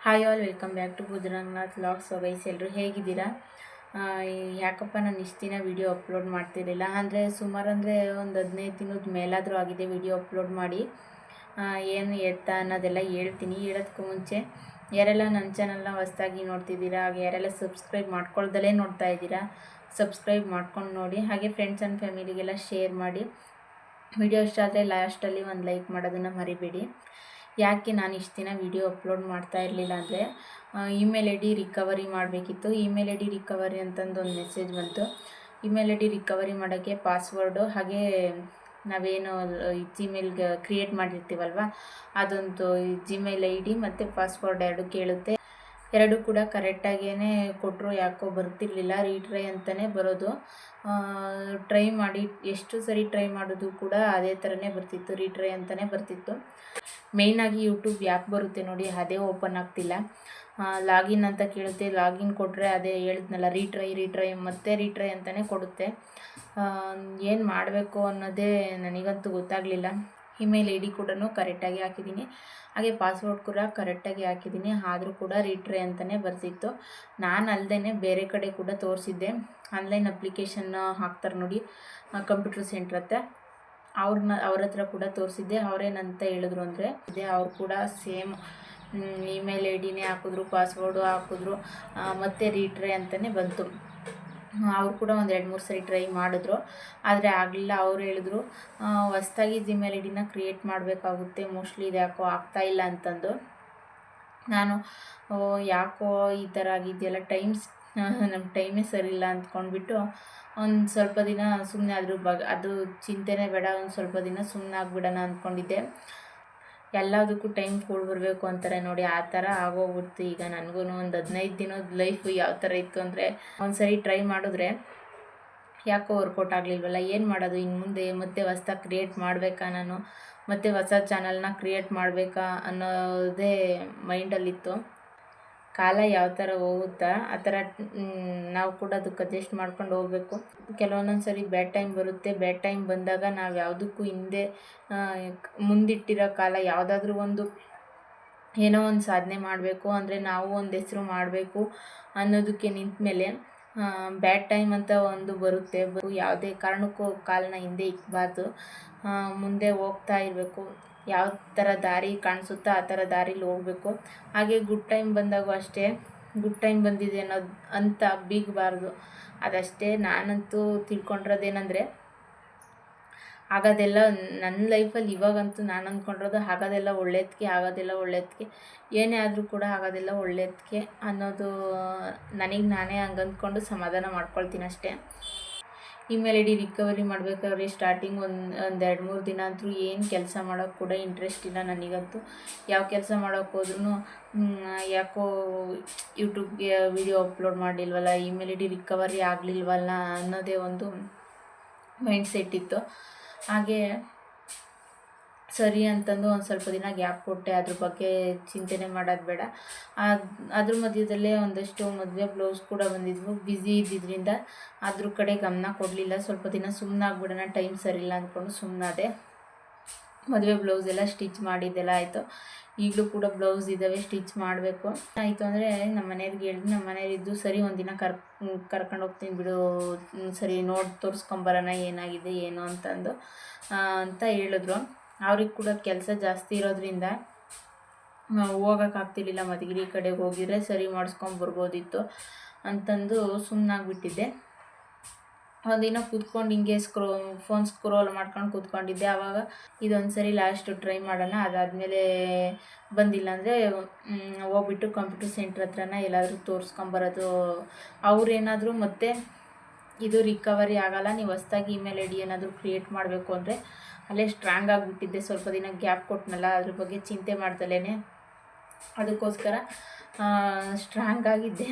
Hi all, welcome back to Buddharanganath vlogs. Guys, ಎಲ್ಲರೂ ಹೇಗಿದ್ದೀರಾ? ಯಾಕಪ್ಪ ನಾನು ಇಷ್ಟು ದಿನ ವೀಡಿಯೋ ಅಪ್ಲೋಡ್ ಮಾಡ್ತಿರಲಿಲ್ಲ ಅಂದರೆ ಒಂದು 15 ದಿನದ ಮೇಲಾದರೂ ಆಗಿದೆ ವೀಡಿಯೋ ಅಪ್ಲೋಡ್ ಮಾಡಿ. ಏನು ಎತ್ತಾ ಅನ್ನೋದೆಲ್ಲ ಹೇಳ್ತೀನಿ. ಹೇಳೋದಕ್ಕೂ ಮುಂಚೆ ಯಾರೆಲ್ಲ ನನ್ನ ಚಾನಲ್ನ ಹೊಸದಾಗಿ ನೋಡ್ತಿದ್ದೀರಾ, ಹಾಗೆ ಯಾರೆಲ್ಲ ಸಬ್ಸ್ಕ್ರೈಬ್ ಮಾಡ್ಕೊಳ್ದಲೇ ನೋಡ್ತಾ ಇದ್ದೀರಾ, ಸಬ್ಸ್ಕ್ರೈಬ್ ಮಾಡ್ಕೊಂಡು ನೋಡಿ. ಹಾಗೆ ಫ್ರೆಂಡ್ಸ್ ಆ್ಯಂಡ್ ಫ್ಯಾಮಿಲಿಗೆಲ್ಲ ಶೇರ್ ಮಾಡಿ. ವಿಡಿಯೋ ಇಷ್ಟ ಆದರೆ ಲಾಸ್ಟಲ್ಲಿ ಒಂದು ಲೈಕ್ ಮಾಡೋದನ್ನು ಮರಿಬೇಡಿ. ಯಾಕೆ ನಾನು ಇಷ್ಟು ದಿನ ವೀಡಿಯೋ ಅಪ್ಲೋಡ್ ಮಾಡ್ತಾ ಇರಲಿಲ್ಲ ಅಂದರೆ, ಇಮೇಲ್ ಐ ಡಿ ರಿಕವರಿ ಮಾಡಬೇಕಿತ್ತು. ಇಮೇಲ್ ಐ ಡಿ ರಿಕವರಿ ಅಂತಂದು ಒಂದು ಮೆಸೇಜ್ ಬಂತು. ಇಮೇಲ್ ಐ ಡಿ ರಿಕವರಿ ಮಾಡೋಕ್ಕೆ ಪಾಸ್ವರ್ಡು ಹಾಗೆ ನಾವೇನು ಜಿಮೇಲ್ಗೆ ಕ್ರಿಯೇಟ್ ಮಾಡಿರ್ತೀವಲ್ವ, ಅದೊಂದು ಜಿಮೇಲ್ ಐ ಡಿ ಮತ್ತು ಪಾಸ್ವರ್ಡ್ ಎರಡು ಕೇಳುತ್ತೆ. ಎರಡು ಕೂಡ ಕರೆಕ್ಟಾಗೇ ಕೊಟ್ಟರು, ಯಾಕೋ ಬರ್ತಿರ್ಲಿಲ್ಲ. ರೀಟ್ರೈ ಅಂತಲೇ ಬರೋದು. ಟ್ರೈ ಮಾಡಿ ಎಷ್ಟು ಸರಿ ಟ್ರೈ ಮಾಡೋದು ಕೂಡ ಅದೇ ಥರನೇ ಬರ್ತಿತ್ತು, ರೀಟ್ರೈ ಅಂತಲೇ ಬರ್ತಿತ್ತು. ಮೇಯ್ನಾಗಿ ಯೂಟ್ಯೂಬ್ ಯಾಕೆ ಬರುತ್ತೆ ನೋಡಿ, ಅದೇ ಓಪನ್ ಆಗ್ತಿಲ್ಲ. ಲಾಗಿನ್ ಅಂತ ಕೇಳುತ್ತೆ, ಲಾಗಿನ್ ಕೊಟ್ಟರೆ ಅದೇ ಹೇಳಿದ್ನಲ್ಲ, ರೀಟ್ರೈ ಮತ್ತೆ ರೀಟ್ರೈ ಅಂತಲೇ ಕೊಡುತ್ತೆ. ಏನು ಮಾಡಬೇಕು ಅನ್ನೋದೇ ನನಗಂತೂ ಗೊತ್ತಾಗಲಿಲ್ಲ. ಇಮೇಲ್ ಐ ಡಿ ಕೂಡ ಕರೆಕ್ಟಾಗಿ ಹಾಕಿದ್ದೀನಿ, ಹಾಗೆ ಪಾಸ್ವರ್ಡ್ ಕೂಡ ಕರೆಕ್ಟಾಗಿ ಹಾಕಿದ್ದೀನಿ. ಆದರೂ ಕೂಡ ರೀಟ್ರೈ ಅಂತಲೇ ಬರ್ತಿತ್ತು. ನಾನು ಅಲ್ಲದೇ ಬೇರೆ ಕಡೆ ಕೂಡ ತೋರಿಸಿದ್ದೆ. ಆನ್ಲೈನ್ ಅಪ್ಲಿಕೇಶನ್ ಹಾಕ್ತಾರೆ ನೋಡಿ, ಕಂಪ್ಯೂಟರ್ ಸೆಂಟ್ರ್ ಹತ್ರ, ಅವ್ರ ಹತ್ರ ಕೂಡ ತೋರಿಸಿದ್ದೆ. ಅವರೇನಂತ ಹೇಳಿದ್ರು ಅಂದರೆ, ಅವ್ರು ಕೂಡ ಸೇಮ್ ಇಮೇಲ್ ಐ ಡಿನೇ ಹಾಕಿದ್ರು, ಪಾಸ್ವರ್ಡು ಹಾಕಿದ್ರು, ಮತ್ತು ರೀಟ್ರೈ ಅಂತಲೇ ಬಂತು. ಅವ್ರು ಕೂಡ ಒಂದು 2-3 ಸರಿ ಟ್ರೈ ಮಾಡಿದ್ರು, ಆದರೆ ಆಗಲಿಲ್ಲ. ಅವ್ರು ಹೇಳಿದ್ರು ಹೊಸ್ದಾಗಿ ಜಿಮೇಲ್ ಐ ಡಿನ ಕ್ರಿಯೇಟ್ ಮಾಡಬೇಕಾಗುತ್ತೆ, ಮೋಸ್ಟ್ಲಿ ಇದು ಯಾಕೋ ಆಗ್ತಾಯಿಲ್ಲ ಅಂತಂದು. ನಾನು ಯಾಕೋ ಈ ಥರ ಆಗಿದೆಯಲ್ಲ, ನಮ್ಮ ಟೈಮೇ ಸರಿಯಿಲ್ಲ ಅಂದ್ಕೊಂಡ್ಬಿಟ್ಟು ಒಂದು ಸ್ವಲ್ಪ ದಿನ ಸುಮ್ಮನೆ ಅದು ಚಿಂತೆನೇ ಬೇಡ, ಒಂದು ಸ್ವಲ್ಪ ದಿನ ಸುಮ್ಮನೆ ಆಗಿಬಿಡೋಣ ಅಂದ್ಕೊಂಡಿದ್ದೆ. ಎಲ್ಲದಕ್ಕೂ ಟೈಮ್ ಕೂಡ ಬರಬೇಕು ಅಂತಾರೆ ನೋಡಿ, ಆ ಥರ ಆಗೋಗ್ಬಿಡ್ತು. ಈಗ ನನಗೂ ಒಂದು 15 ದಿನದ ಲೈಫು ಯಾವ ಥರ ಇತ್ತು ಅಂದರೆ, ಒಂದು ಸರಿ ಟ್ರೈ ಮಾಡಿದ್ರೆ ಯಾಕೋ ವರ್ಕೌಟ್ ಆಗಲಿಲ್ವಲ್ಲ, ಏನು ಮಾಡೋದು ಇನ್ನು ಮುಂದೆ, ಮತ್ತೆ ಹೊಸ್ದಾಗಿ ಕ್ರಿಯೇಟ್ ಮಾಡಬೇಕಾ ನಾನು, ಮತ್ತು ಹೊಸ ಚಾನಲ್ನ ಕ್ರಿಯೇಟ್ ಮಾಡಬೇಕಾ ಅನ್ನೋದೇ ಮೈಂಡಲ್ಲಿತ್ತು. ಕಾಲ ಯಾವ ಥರ ಹೋಗುತ್ತಾ ಆ ಥರ ನಾವು ಕೂಡ ಅದಕ್ಕೆ ಅಡ್ಜಸ್ಟ್ ಮಾಡ್ಕೊಂಡು ಹೋಗಬೇಕು. ಕೆಲವೊಂದೊಂದು ಸರಿ ಬ್ಯಾಡ್ ಟೈಮ್ ಬರುತ್ತೆ. ಬ್ಯಾಡ್ ಟೈಮ್ ಬಂದಾಗ ನಾವು ಯಾವುದಕ್ಕೂ ಹಿಂದೆ ಮುಂದಿಟ್ಟಿರೋ ಕಾಲ, ಯಾವುದಾದ್ರೂ ಏನೋ ಒಂದು ಸಾಧನೆ ಮಾಡಬೇಕು ಅಂದರೆ, ನಾವು ಒಂದು ಹೆಸರು ಮಾಡಬೇಕು ಅನ್ನೋದಕ್ಕೆ ನಿಂತ ಮೇಲೆ ಬ್ಯಾಡ್ ಟೈಮ್ ಅಂತ ಒಂದು ಬರುತ್ತೆ. ಯಾವುದೇ ಕಾರಣಕ್ಕೂ ಕಾಲನ ಹಿಂದೆ ಇಕ್ಕಬಾರ್ದು, ಮುಂದೆ ಹೋಗ್ತಾ ಇರಬೇಕು. ಯಾವ ಥರ ದಾರಿ ಕಾಣಿಸುತ್ತೋ ಆ ಥರ ದಾರಿಲಿ ಹೋಗಬೇಕು. ಹಾಗೆ ಗುಡ್ ಟೈಮ್ ಬಂದಾಗೂ ಅಷ್ಟೇ, ಗುಡ್ ಟೈಮ್ ಬಂದಿದೆ ಅನ್ನೋದು ಅಂತ ಬೀಗಬಾರ್ದು. ಅದಷ್ಟೇ. ನಾನಂತೂ ತಿಳ್ಕೊಂಡಿರೋದೇನೆಂದರೆ, ಆಗೋದೆಲ್ಲ ನನ್ನ ಲೈಫಲ್ಲಿ ಇವಾಗಂತೂ ನಾನು ಅಂದ್ಕೊಂಡಿರೋದು, ಆಗೋದೆಲ್ಲ ಒಳ್ಳೆಯದಕ್ಕೆ, ಏನೇ ಆದರೂ ಕೂಡ ಆಗೋದೆಲ್ಲ ಒಳ್ಳೆಯದಕ್ಕೆ ಅನ್ನೋದು ನನಗೆ ನಾನೇ ಹಂಗೆ ಅಂದ್ಕೊಂಡು ಸಮಾಧಾನ ಮಾಡ್ಕೊಳ್ತೀನಿ ಅಷ್ಟೇ. ಇಮೇಲ್ ಐ ಡಿ ರಿಕವರಿ ಮಾಡಬೇಕಾದ್ರೆ ಸ್ಟಾರ್ಟಿಂಗ್ ಒಂದು 2-3 ದಿನ ಅಂತೂ ಏನು ಕೆಲಸ ಮಾಡೋಕ್ಕೆ ಕೂಡ ಇಂಟ್ರೆಸ್ಟ್ ಇಲ್ಲ ನನಗಂತೂ. ಯಾವ ಕೆಲಸ ಮಾಡೋಕ್ಕೆ ಹೋದ್ರೂ ಯಾಕೋ ಯೂಟ್ಯೂಬ್ಗೆ ವಿಡಿಯೋ ಅಪ್ಲೋಡ್ ಮಾಡಲಿಲ್ವಲ್ಲ, ಇಮೇಲ್ ಐ ಡಿ ರಿಕವರಿ ಆಗಲಿಲ್ವಲ್ಲ ಅನ್ನೋದೇ ಒಂದು ಮೈಂಡ್ ಸೆಟ್ ಇತ್ತು. ಹಾಗೆ ಸರಿ ಅಂತಂದು ಒಂದು ಸ್ವಲ್ಪ ದಿನ ಗ್ಯಾಪ್ ಕೊಟ್ಟೆ, ಅದ್ರ ಬಗ್ಗೆ ಚಿಂತೆನೆ ಮಾಡೋದು ಬೇಡ. ಅದ್ರ ಮಧ್ಯದಲ್ಲೇ ಒಂದಷ್ಟು ಮದುವೆ ಬ್ಲೌಸ್ ಕೂಡ ಬಂದಿದ್ವು. ಬ್ಯುಸಿ ಇದ್ದಿದ್ದರಿಂದ ಅದ್ರ ಕಡೆ ಗಮನ ಕೊಡಲಿಲ್ಲ. ಸ್ವಲ್ಪ ದಿನ ಸುಮ್ಮನಾಗ್ಬಿಡೋಣ, ಟೈಮ್ ಸರಿಯಿಲ್ಲ ಅಂದ್ಕೊಂಡು ಸುಮ್ಮನಾದೆ. ಮದುವೆ ಬ್ಲೌಸ್ ಎಲ್ಲ ಸ್ಟಿಚ್ ಮಾಡಿದ್ದೆಲ್ಲ ಆಯಿತು. ಈಗಲೂ ಕೂಡ ಬ್ಲೌಸ್ ಇದ್ದಾವೆ, ಸ್ಟಿಚ್ ಮಾಡಬೇಕು. ಆಯಿತು ಅಂದರೆ ನಮ್ಮ ಮನೆಯವ್ರಿಗೆ ಹೇಳಿದ್ವಿ. ನಮ್ಮ ಮನೆಯವರಿದ್ದು ಸರಿ ಒಂದಿನ ಕರ್ಕೊಂಡು ಹೋಗ್ತೀನಿ ಬಿಡು, ಸರಿ ನೋಡಿ ತೋರಿಸ್ಕೊಂಬರೋಣ ಏನಾಗಿದೆ ಏನು ಅಂತ ಹೇಳಿದ್ರು. ಅವ್ರಿಗೆ ಕೂಡ ಕೆಲಸ ಜಾಸ್ತಿ ಇರೋದ್ರಿಂದ ಹೋಗೋಕ್ಕಾಗ್ತಿರ್ಲಿಲ್ಲ. ಮಧುಗಿರಿ ಕಡೆಗೆ ಹೋಗಿದ್ರೆ ಸರಿ ಮಾಡಿಸ್ಕೊಂಬರ್ಬೋದಿತ್ತು ಅಂತಂದು ಸುಮ್ಮನಾಗ್ಬಿಟ್ಟಿದ್ದೆ. ಒಂದಿನ ಕೂತ್ಕೊಂಡು ಹಿಂಗೆ ಫೋನ್ ಸ್ಕ್ರೋಲ್ ಮಾಡ್ಕೊಂಡು ಕೂತ್ಕೊಂಡಿದ್ದೆ. ಆವಾಗ ಇದೊಂದು ಸರಿ ಲಾಸ್ಟ್ ಟ್ರೈ ಮಾಡೋಣ, ಅದಾದಮೇಲೆ ಬಂದಿಲ್ಲ ಅಂದರೆ ಹೋಗ್ಬಿಟ್ಟು ಕಂಪ್ಯೂಟರ್ ಸೆಂಟ್ರ್ ಹತ್ರನ ಎಲ್ಲಾದರೂ ತೋರಿಸ್ಕೊಂಬರೋದು. ಅವ್ರೇನಾದರೂ ಮತ್ತೆ ಇದು ರಿಕವರಿ ಆಗೋಲ್ಲ, ನೀವು ಹೊಸ್ದಾಗಿ ಇಮೇಲ್ ಐ ಡಿ ಏನಾದರೂ ಕ್ರಿಯೇಟ್ ಮಾಡಬೇಕು ಅಂದರೆ, ಅಲ್ಲೇ ಸ್ಟ್ರಾಂಗ್ ಆಗಿಬಿಟ್ಟಿದ್ದೆ. ಸ್ವಲ್ಪ ದಿನ ಗ್ಯಾಪ್ ಕೊಟ್ಟನಲ್ಲ, ಅದ್ರ ಬಗ್ಗೆ ಚಿಂತೆ ಮಾಡ್ದಲೇ ಅದಕ್ಕೋಸ್ಕರ ಸ್ಟ್ರಾಂಗ್ ಆಗಿದ್ದೆ.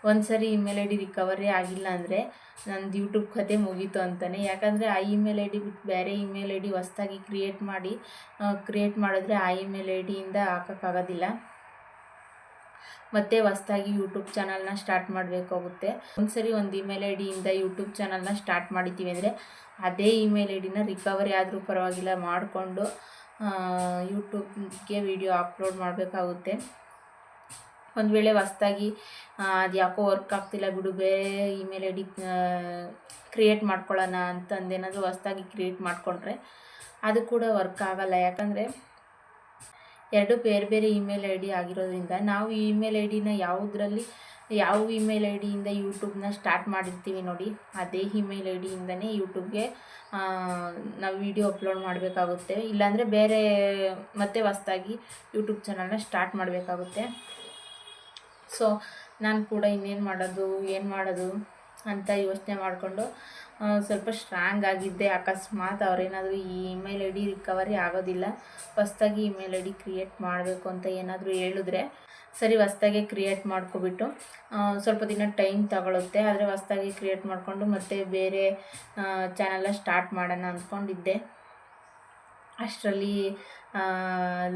ಒಂದು ಸರಿ ಇಮೇಲ್ ಐ ಡಿ ರಿಕವರಿ ಆಗಿಲ್ಲ ಅಂದರೆ ನಂದು ಯೂಟ್ಯೂಬ್ ಕತೆ ಮುಗೀತು ಅಂತಲೇ. ಯಾಕಂದರೆ ಆ ಇಮೇಲ್ ಐ ಡಿ ಬಿಟ್ಟು ಬೇರೆ ಇಮೇಲ್ ಐ ಡಿ ಹೊಸ್ದಾಗಿ ಕ್ರಿಯೇಟ್ ಮಾಡಿದ್ರೆ ಆ ಇಮೇಲ್ ಐ ಡಿಯಿಂದ ಹಾಕೋಕ್ಕಾಗೋದಿಲ್ಲ. ಮತ್ತು ಹೊಸ್ದಾಗಿ ಯೂಟ್ಯೂಬ್ ಚಾನಲ್ನ ಸ್ಟಾರ್ಟ್ ಮಾಡಬೇಕಾಗುತ್ತೆ. ಒಂದು ಸರಿ ಒಂದು ಇಮೇಲ್ ಐ ಡಿಯಿಂದ ಯೂಟ್ಯೂಬ್ ಚಾನಲ್ನ ಸ್ಟಾರ್ಟ್ ಮಾಡಿದ್ದೀವಿ ಅಂದರೆ, ಅದೇ ಇಮೇಲ್ ಐ ಡಿನ ರಿಕವರಿ ಆದರೂ ಪರವಾಗಿಲ್ಲ ಮಾಡಿಕೊಂಡು ಯೂಟ್ಯೂಬ್ಗೆ ವಿಡಿಯೋ ಅಪ್ಲೋಡ್ ಮಾಡಬೇಕಾಗುತ್ತೆ. ಒಂದು ವೇಳೆ ಹೊಸ್ದಾಗಿ ಅದು ಯಾಕೋ ವರ್ಕ್ ಆಗ್ತಿಲ್ಲ ಬಿಡು, ಬೇರೆ ಇಮೇಲ್ ಐ ಡಿ ಕ್ರಿಯೇಟ್ ಮಾಡ್ಕೊಳ್ಳೋಣ ಅಂತಂದೇನಾದರೂ ಹೊಸ್ದಾಗಿ ಕ್ರಿಯೇಟ್ ಮಾಡಿಕೊಂಡ್ರೆ ಅದು ಕೂಡ ವರ್ಕ್ ಆಗೋಲ್ಲ. ಯಾಕಂದರೆ ಎರಡು ಬೇರೆ ಬೇರೆ ಇಮೇಲ್ ಐ ಡಿ ಆಗಿರೋದ್ರಿಂದ ನಾವು ಈ ಇಮೇಲ್ ಐ ಡಿನ ಯಾವ ಇಮೇಲ್ ಐ ಡಿಯಿಂದ ಯೂಟ್ಯೂಬ್ನ ಸ್ಟಾರ್ಟ್ ಮಾಡಿರ್ತೀವಿ ನೋಡಿ, ಅದೇ ಇಮೇಲ್ ಐ ಡಿಯಿಂದನೇ ಯೂಟ್ಯೂಬ್ಗೆ ನಾವು ವಿಡಿಯೋ ಅಪ್ಲೋಡ್ ಮಾಡಬೇಕಾಗುತ್ತೆ. ಇಲ್ಲಾಂದರೆ ಬೇರೆ ಮತ್ತೆ ಹೊಸ್ದಾಗಿ ಯೂಟ್ಯೂಬ್ ಚಾನಲ್ನ ಸ್ಟಾರ್ಟ್ ಮಾಡಬೇಕಾಗುತ್ತೆ. ಸೊ ನಾನು ಕೂಡ ಏನು ಮಾಡೋದು ಅಂತ ಯೋಚನೆ ಮಾಡಿಕೊಂಡು ಸ್ವಲ್ಪ ಸ್ಟ್ರಾಂಗ್ ಆಗಿದ್ದೆ. ಅಕಸ್ಮಾತ್ ಅವರೇನಾದರೂ ಈ ಇಮೇಲ್ ಐ ಡಿ ರಿಕವರಿ ಆಗೋದಿಲ್ಲ, ಹೊಸ್ದಾಗಿ ಇಮೇಲ್ ಐ ಡಿ ಕ್ರಿಯೇಟ್ ಮಾಡಬೇಕು ಅಂತ ಏನಾದರೂ ಹೇಳಿದ್ರೆ ಸರಿ, ಹೊಸ್ದಾಗೆ ಕ್ರಿಯೇಟ್ ಮಾಡ್ಕೊಬಿಟ್ಟು ಸ್ವಲ್ಪ ದಿನ ಟೈಮ್ ತಗೊಳುತ್ತೆ, ಆದರೆ ಹೊಸ್ದಾಗಿ ಕ್ರಿಯೇಟ್ ಮಾಡಿಕೊಂಡು ಮತ್ತೆ ಬೇರೆ ಚಾನಲ್ನ ಸ್ಟಾರ್ಟ್ ಮಾಡೋಣ ಅಂದ್ಕೊಂಡಿದ್ದೆ. ಅಷ್ಟರಲ್ಲಿ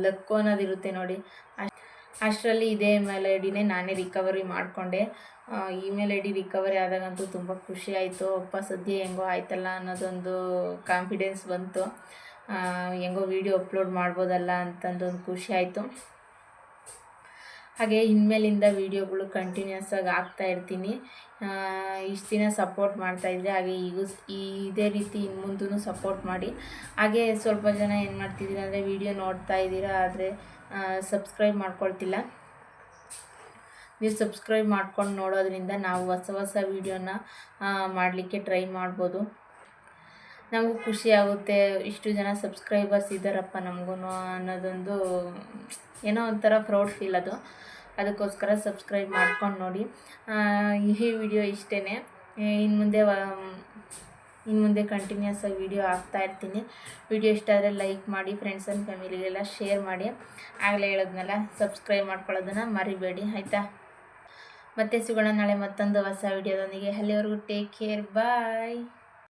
ಲಕ್ಕು ಅನ್ನೋದಿರುತ್ತೆ ನೋಡಿ, ಅಷ್ಟರಲ್ಲಿ ಇದೇ ಇಮೇಲ್ ಐ ಡಿನೇ ನಾನೇ ರಿಕವರಿ ಮಾಡಿಕೊಂಡೆ. ಇಮೇಲ್ ಐ ಡಿ ರಿಕವರಿ ಆದಾಗಂತೂ ತುಂಬ ಖುಷಿ ಆಯಿತು. ಸದ್ಯ ಹೆಂಗೋ ಆಯ್ತಲ್ಲ ಅನ್ನೋದೊಂದು ಕಾನ್ಫಿಡೆನ್ಸ್ ಬಂತು. ಹೆಂಗೋ ವಿಡಿಯೋ ಅಪ್ಲೋಡ್ ಮಾಡ್ಬೋದಲ್ಲ ಅಂತಂದೊಂದು ಖುಷಿ ಆಯಿತು. ಹಾಗೆ ಇನ್ಮೇಲಿಂದ ವೀಡಿಯೋಗಳು ಕಂಟಿನ್ಯೂಸ್ ಆಗಿ ಹಾಕ್ತಾಯಿರ್ತೀನಿ. ಇಷ್ಟು ದಿನ ಸಪೋರ್ಟ್ ಮಾಡ್ತಾಯಿದ್ದೆ, ಹಾಗೆ ಇದೇ ರೀತಿ ಇನ್ನು ಮುಂದೂ ಸಪೋರ್ಟ್ ಮಾಡಿ. ಹಾಗೆ ಸ್ವಲ್ಪ ಜನ ಏನು ಮಾಡ್ತಿದ್ದೀರಾ ಅಂದರೆ ವಿಡಿಯೋ ನೋಡ್ತಾ ಇದ್ದೀರಾ, ಆದರೆ ಸಬ್ಸ್ಕ್ರೈಬ್ ಮಾಡ್ಕೊಳ್ತಿಲ್ಲ. ನೀವು ಸಬ್ಸ್ಕ್ರೈಬ್ ಮಾಡ್ಕೊಂಡು ನೋಡೋದ್ರಿಂದ ನಾವು ಹೊಸ ವೀಡಿಯೋನ ಮಾಡಲಿಕ್ಕೆ ಟ್ರೈ ಮಾಡ್ಬೋದು. ನಮಗೂ ಖುಷಿ ಆಗುತ್ತೆ, ಇಷ್ಟು ಜನ ಸಬ್ಸ್ಕ್ರೈಬರ್ಸ್ ಇದ್ದಾರಪ್ಪ ನಮಗೂ ಅನ್ನೋದೊಂದು ಏನೋ ಒಂಥರ ಪ್ರೌಡ್ ಫೀಲ್ ಅದು. ಅದಕ್ಕೋಸ್ಕರ ಸಬ್ಸ್ಕ್ರೈಬ್ ಮಾಡ್ಕೊಂಡು ನೋಡಿ. ಈ ವಿಡಿಯೋ ಇಷ್ಟೇ. ಇನ್ನು ಮುಂದೆ ಕಂಟಿನ್ಯೂಸ್ ಆಗಿ ವಿಡಿಯೋ ಹಾಕ್ತಾಯಿರ್ತೀನಿ. ವಿಡಿಯೋ ಇಷ್ಟ ಆದರೆ ಲೈಕ್ ಮಾಡಿ, ಫ್ರೆಂಡ್ಸ್ ಆ್ಯಂಡ್ ಫ್ಯಾಮಿಲಿಗೆಲ್ಲ ಶೇರ್ ಮಾಡಿ. ಆಗಲೇ ಹೇಳೋದ್ನಲ್ಲ, ಸಬ್ಸ್ಕ್ರೈಬ್ ಮಾಡ್ಕೊಳ್ಳೋದನ್ನು ಮರಿಬೇಡಿ, ಆಯಿತಾ? ಮತ್ತೆ ಸಿಗೋಣ ನಾಳೆ ಮತ್ತೊಂದು ಹೊಸ ವಿಡಿಯೋದೊಂದಿಗೆ. ಅಲ್ಲಿವರೆಗೂ ಟೇಕ್ ಕೇರ್, ಬಾಯ್.